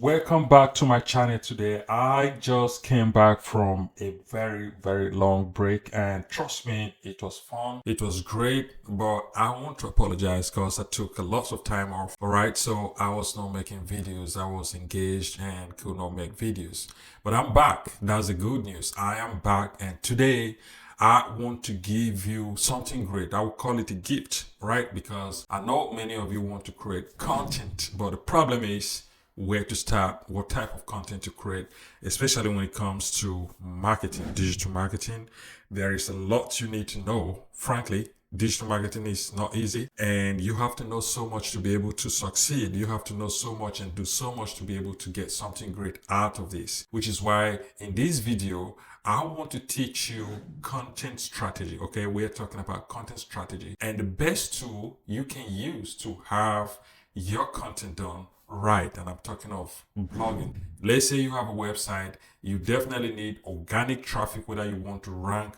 Welcome back to my channel today. I just came back from a very long break, and trust me, it was fun. It was great, but I want to apologize because I took a lot of time off. All right, so I was not making videos. I was engaged and could not make videos, but I'm back. That's the good news. I am back, and today I want to give you something great. I will call it a gift, right? Because I know many of you want to create content, but the problem is where to start, what type of content to create, especially when it comes to marketing, digital marketing. There is a lot you need to know. Frankly, digital marketing is not easy, and you have to know so much to be able to succeed. You have to know so much and do so much to be able to get something great out of this, which is why in this video, I want to teach you content strategy. Okay, we're talking about content strategy and the best tool you can use to have your content done right. And I'm talking of blogging. Let's say you have a website, you definitely need organic traffic, whether you want to rank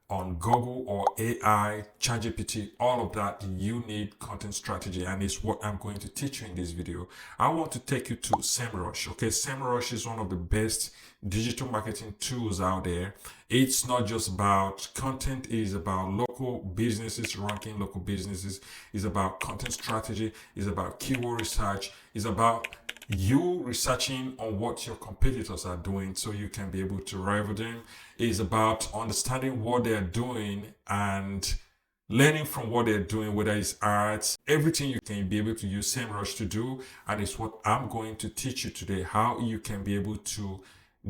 on Google or AI, ChatGPT, all of that. You need content strategy, and it's what I'm going to teach you in this video. I want to take you to SEMrush. Okay, SEMrush is one of the best digital marketing tools out there. It's not just about content, it is about local businesses, ranking local businesses, it's about content strategy, it's about keyword research, it's about you researching on what your competitors are doing so you can be able to rival them. It's about understanding what they're doing and learning from what they're doing, whether it's arts, everything you can be able to use SEMrush to do. And it's what I'm going to teach you today, how you can be able to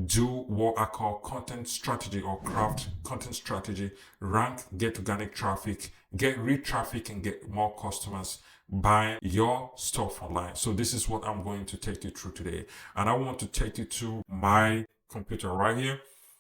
do what I call content strategy or craft content strategy, rank, get organic traffic, get real traffic, and get more customers buying your stuff online. So this is what I'm going to take you through today. And I want to take you to my computer right here.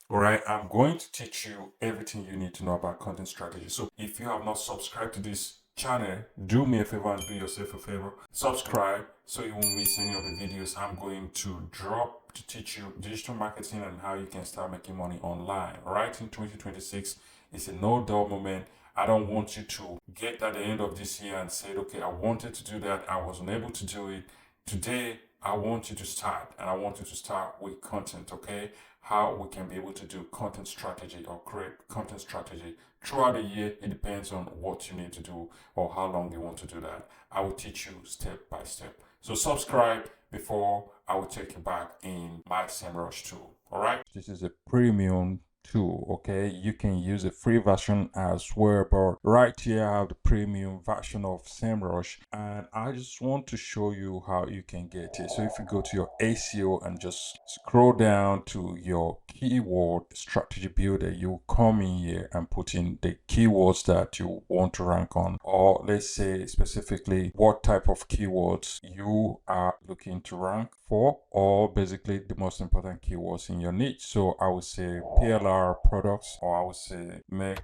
All right, I'm going to teach you everything you need to know about content strategy. So if you have not subscribed to this channel, do me a favor and do yourself a favor. Subscribe so you won't miss any of the videos I'm going to drop to teach you digital marketing and how you can start making money online. Right in 2026, it's a no dull moment. I don't want you to get at the end of this year and say, okay, I wanted to do that, I was unable to do it. Today, I want you to start, and I want you to start with content, okay? How we can be able to do content strategy or create content strategy throughout the year. It depends on what you need to do or how long you want to do that. I will teach you step by step. So subscribe before I will take you back in my SEMrush tool. All right. This is a premium tool. Okay, you can use a free version as well, but right here I have the premium version of SEMrush, and I just want to show you how you can get it. So if you go to your SEO and just scroll down to your keyword strategy builder, you come in here and put in the keywords that you want to rank on, or let's say specifically what type of keywords you are looking to rank for, or basically the most important keywords in your niche. So I would say PLR products, or I would say make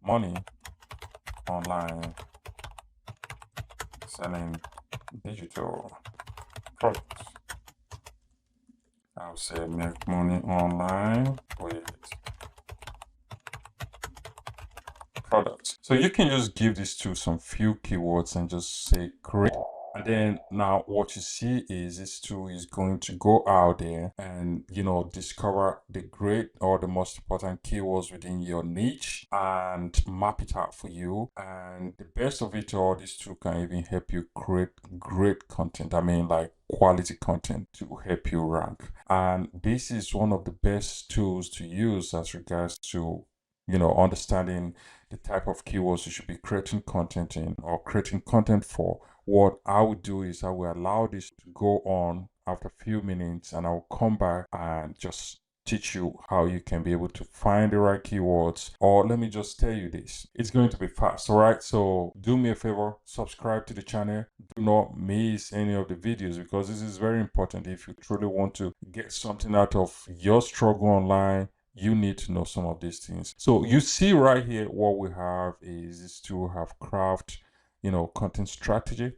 money online selling digital products. I would say make money online with products. So you can just give this to some few keywords and just say create. And then now what you see is this tool is going to go out there and, discover the great or the most important keywords within your niche and map it out for you. And the best of it all, this tool can even help you create great content. I mean, like quality content to help you rank. And this is one of the best tools to use as regards to understanding the type of keywords you should be creating content in or creating content for. What I would do is I will allow this to go on after a few minutes, and I'll come back and just teach you how you can be able to find the right keywords. Or let me just tell you this, it's going to be fast. All right, so do me a favor, subscribe to the channel, do not miss any of the videos, because this is very important. If you truly want to get something out of your struggle online, you need to know some of these things. So you see right here, what we have is this tool have craft, content strategy.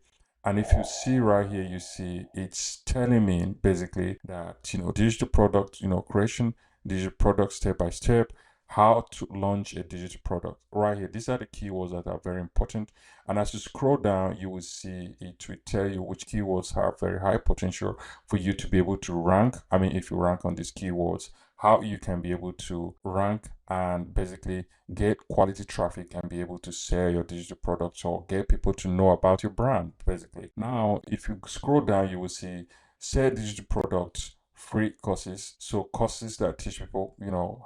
And if you see right here, you see it's telling me basically that, digital product, creation, digital product step by step, how to launch a digital product. Right here, these are the keywords that are very important. And as you scroll down, you will see it will tell you which keywords have very high potential for you to be able to rank. I mean, if you rank on these keywords, how you can be able to rank and basically get quality traffic and be able to sell your digital products or get people to know about your brand, basically. Now, if you scroll down, you will see sell digital products, free courses. So courses that teach people,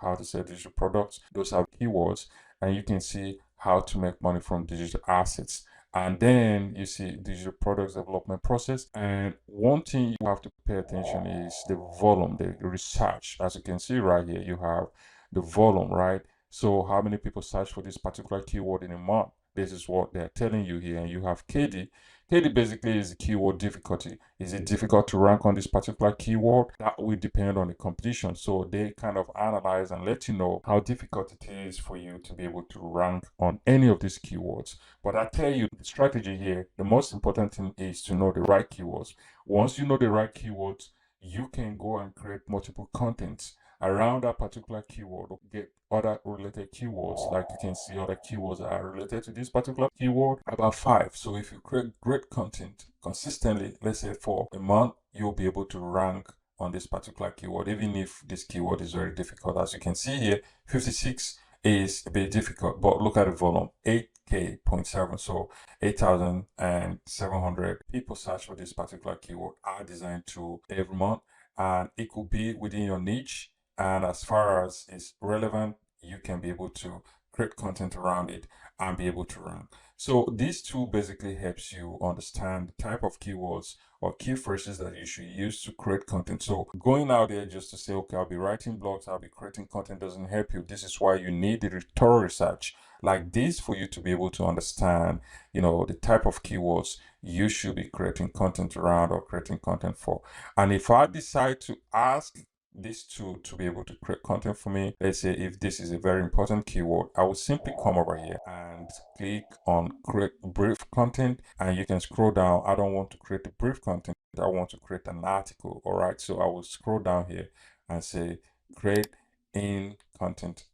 how to sell digital products. Those have keywords, and you can see how to make money from digital assets. And then you see digital products development process. And one thing you have to pay attention is the volume, the research. As you can see right here, you have the volume, right? So how many people search for this particular keyword in a month? This is what they're telling you here. And you have KD. KD basically is the keyword difficulty. Is it difficult to rank on this particular keyword? That will depend on the competition. So they kind of analyze and let you know how difficult it is for you to be able to rank on any of these keywords. But I tell you, the strategy here, the most important thing is to know the right keywords. Once you know the right keywords, you can go and create multiple contents around that particular keyword, get other related keywords. Like you can see other keywords that are related to this particular keyword, about 5. So if you create great content consistently, let's say for a month, you'll be able to rank on this particular keyword, even if this keyword is very difficult. As you can see here, 56 is a bit difficult, but look at the volume, 8K.7. So 8,700 people search for this particular keyword are designed to every month, and it could be within your niche. And as far as it's relevant, you can be able to create content around it and be able to rank. So these two basically helps you understand the type of keywords or key phrases that you should use to create content. So going out there just to say, okay, I'll be writing blogs, I'll be creating content doesn't help you. This is why you need the thorough research like this for you to be able to understand, the type of keywords you should be creating content around or creating content for. And if I decide to ask this tool to be able to create content for me, let's say if this is a very important keyword, I will simply come over here and click on create brief content, and you can scroll down. I don't want to create a brief content, I want to create an article. All right, so I will scroll down here and say create in content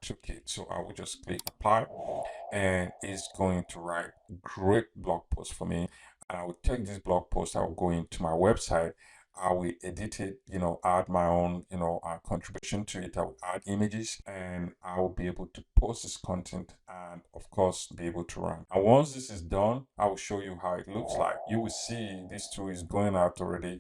toolkit. So I will just click apply, and it's going to write great blog post for me. And I will take this blog post, I will go into my website, I will edit it, add my own, contribution to it. I will add images, and I will be able to post this content and, of course, be able to rank. And once this is done, I will show you how it looks like. You will see this tool is going out already,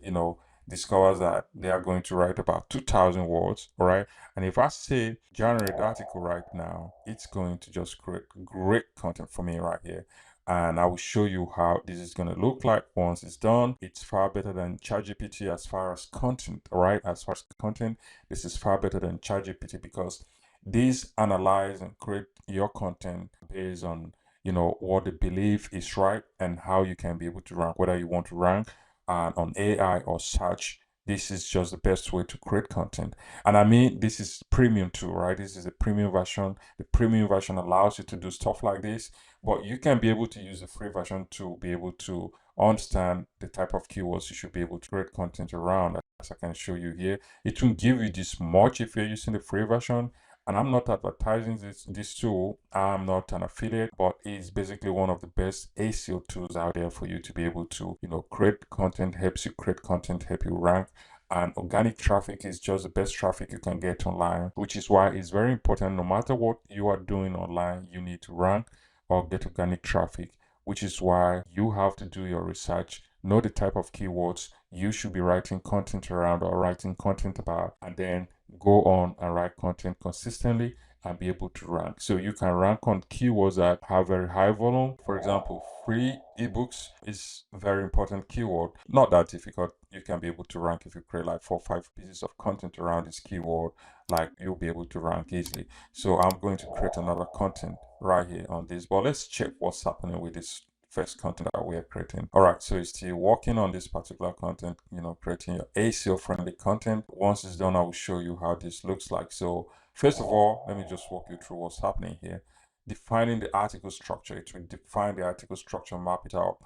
discovers that they are going to write about 2,000 words, all right? And if I say generate article right now, it's going to just create great content for me right here. And I will show you how this is going to look like once it's done. It's far better than ChatGPT as far as content, all right? As far as content, this is far better than ChatGPT because these analyze and create your content based on, what they believe is right and how you can be able to rank, whether you want to rank on AI or search. This is just the best way to create content. And I mean, this is premium too, right? This is a premium version. The premium version allows you to do stuff like this, but you can be able to use the free version to be able to understand the type of keywords you should be able to create content around. As I can show you here, it won't give you this much if you're using the free version. And I'm not advertising this tool. I'm not an affiliate, but it's basically one of the best ASEO tools out there for you to be able to, create content, helps you create content, help you rank. And organic traffic is just the best traffic you can get online, which is why it's very important. No matter what you are doing online, you need to rank or get organic traffic, which is why you have to do your research, know the type of keywords you should be writing content around or writing content about, and then go on and write content consistently and be able to rank. So you can rank on keywords that have very high volume. For example, free ebooks is a very important keyword. Not that difficult. You can be able to rank if you create like 4 or 5 pieces of content around this keyword, like you'll be able to rank easily. So I'm going to create another content right here on this, but let's check what's happening with this first content that we are creating. All right, so it's still working on this particular content, creating your ASEO friendly content. Once it's done, I will show you how this looks like. So first of all, let me just walk you through what's happening here. Defining the article structure, it will define the article structure, map it out,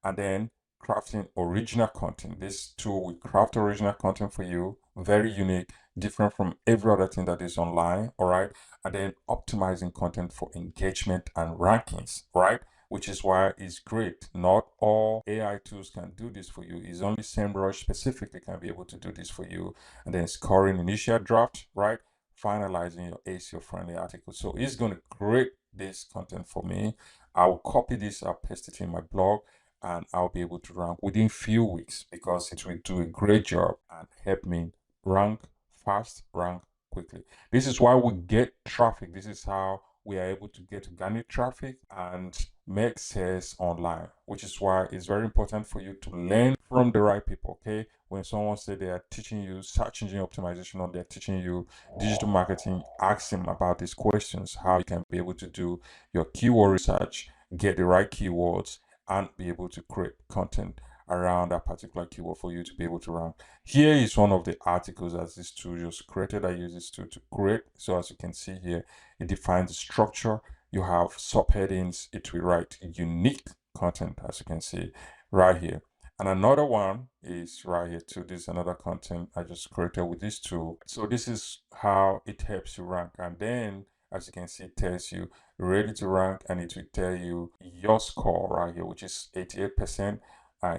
and then crafting original content. This tool will craft original content for you very unique, different from every other thing that is online, all right? And then optimizing content for engagement and rankings, right? Which is why it's great. Not all AI tools can do this for you. It's only SEMrush specifically can be able to do this for you. And then scoring initial draft, right? Finalizing your SEO friendly article. So it's going to create this content for me. I'll copy this, I'll paste it in my blog, and I'll be able to rank within few weeks because it will do a great job and help me rank fast, rank quickly. This is why we get traffic. This is how we are able to get organic traffic and make sales online, which is why it's very important for you to learn from the right people. Okay, when someone say they are teaching you search engine optimization or they're teaching you digital marketing, ask them about these questions, how you can be able to do your keyword research, get the right keywords, and be able to create content around that particular keyword for you to be able to rank. Here is one of the articles that this tool just created. I use this tool to create. So as you can see here, it defines the structure. You have subheadings. It will write unique content, as you can see right here. And another one is right here too. This is another content I just created with this tool. So this is how it helps you rank. And then as you can see, it tells you ready to rank, and it will tell you your score right here, which is 88%.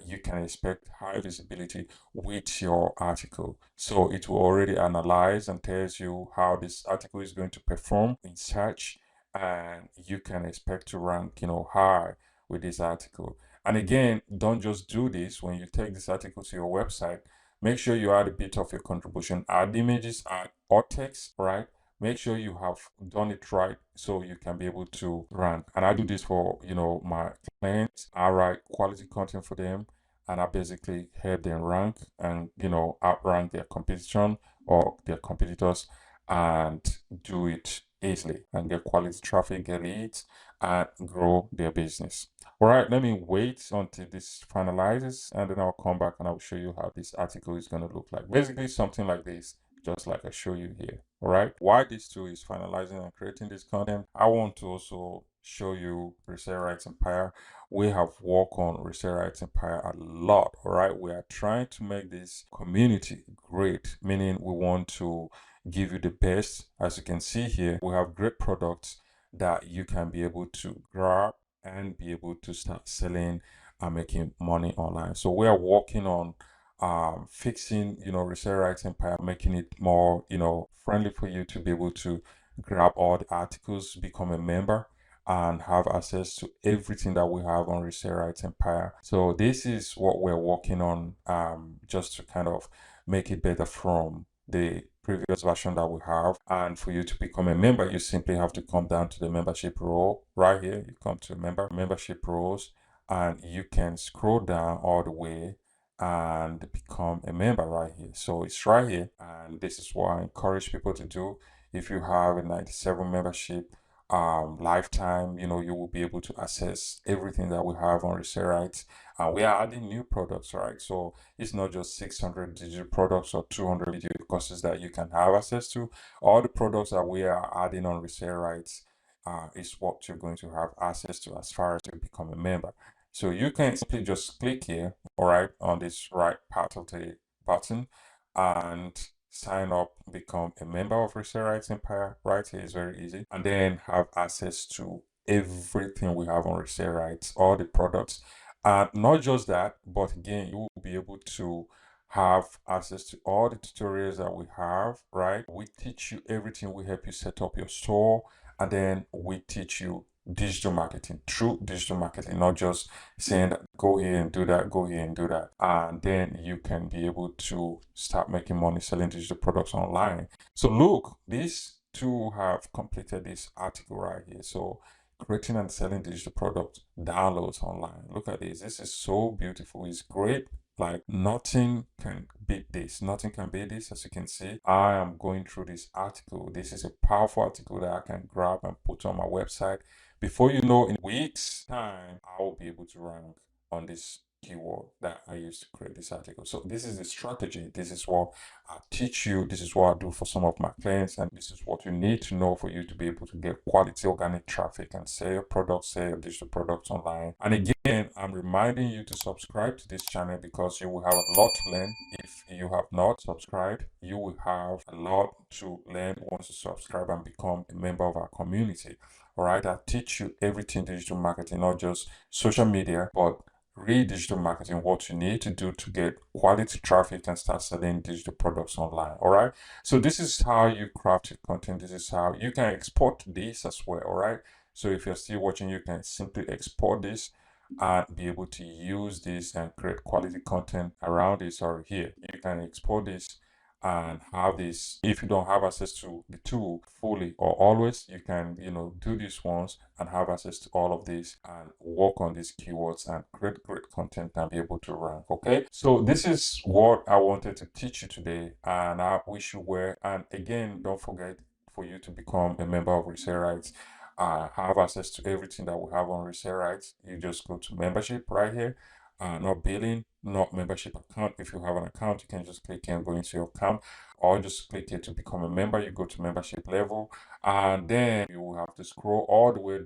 You can expect high visibility with your article. So it will already analyze and tells you how this article is going to perform in search, and you can expect to rank, high with this article. And again, don't just do this when you take this article to your website. Make sure you add a bit of your contribution, add images, add or text, right? Make sure you have done it right so you can be able to rank. And I do this for my clients. I write quality content for them, and I basically help them rank and outrank their competition or their competitors, and do it easily and get quality traffic, get leads, and grow their business. All right, let me wait until this finalizes, and then I'll come back and I'll show you how this article is going to look like. Basically something like this, just like I show you here. All right, while this tool is finalizing and creating this content, I want to also show you Resale Rights Empire. We have worked on Resale Rights Empire a lot. All right, we are trying to make this community great, meaning we want to give you the best. As you can see here, we have great products that you can be able to grab and be able to start selling and making money online. So we are working on fixing Resale Rights Empire, making it more friendly for you to be able to grab all the articles, become a member, and have access to everything that we have on Resale Rights Empire. So this is what we're working on, just to kind of make it better from the previous version that we have. And for you to become a member, you simply have to come down to the membership role right here. You come to membership roles, and you can scroll down all the way and become a member right here. So it's right here, and this is what I encourage people to do. If you have a 97 membership lifetime, you will be able to access everything that we have on Resale Rights, and we are adding new products, right? So it's not just 600 digital products or 200 video courses that you can have access to. All the products that we are adding on Resale Rights is what you're going to have access to as far as you become a member. So you can simply just click here, all right, on this right part of the button, and sign up, become a member of Resale Rights Empire. Right here is very easy, and then have access to everything we have on Resale Rights, all the products. And not just that, but again, you will be able to have access to all the tutorials that we have, right? We teach you everything. We help you set up your store, and then we teach you digital marketing, true digital marketing, not just saying that go here and do that, go here and do that. And then you can be able to start making money selling digital products online. So look, these two have completed this article right here. So creating and selling digital product downloads online. Look at this. This is so beautiful. It's great. Like nothing can beat this. Nothing can beat this. As you can see, I am going through this article. This is a powerful article that I can grab and put on my website. Before you know, in weeks time, I will be able to rank on this keyword that I used to create this article. So this is the strategy. This is what I teach you. This is what I do for some of my clients. And this is what you need to know for you to be able to get quality organic traffic and sell your products, sell your digital products online. And again, I'm reminding you to subscribe to this channel because you will have a lot to learn. If you have not subscribed, you will have a lot to learn once you subscribe and become a member of our community. All right, I teach you everything digital marketing, not just social media, but real digital marketing, what you need to do to get quality traffic and start selling digital products online. All right, so this is how you craft your content. This is how you can export this as well. All right, so if you're still watching, you can simply export this and be able to use this and create quality content around this. Or here you can export this and have this. If you don't have access to the tool fully or always, you can do this once and have access to all of this and work on these keywords and create great content and be able to rank. Okay, so this is what I wanted to teach you today, and I wish you well. And again, don't forget, for you to become a member of Resale Rights, have access to everything that we have on Resale Rights, you just go to membership right here. Not billing, not membership account. If you have an account, you can just click and go into your account, or just click here to become a member. You go to membership level, and then you will have to scroll all the way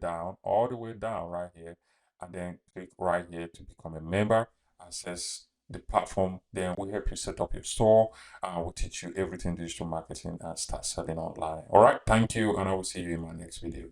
down right here, and then click right here to become a member. Access the platform. Then we help you set up your store. We'll teach you everything digital marketing and start selling online. All right, thank you, and I will see you in my next video.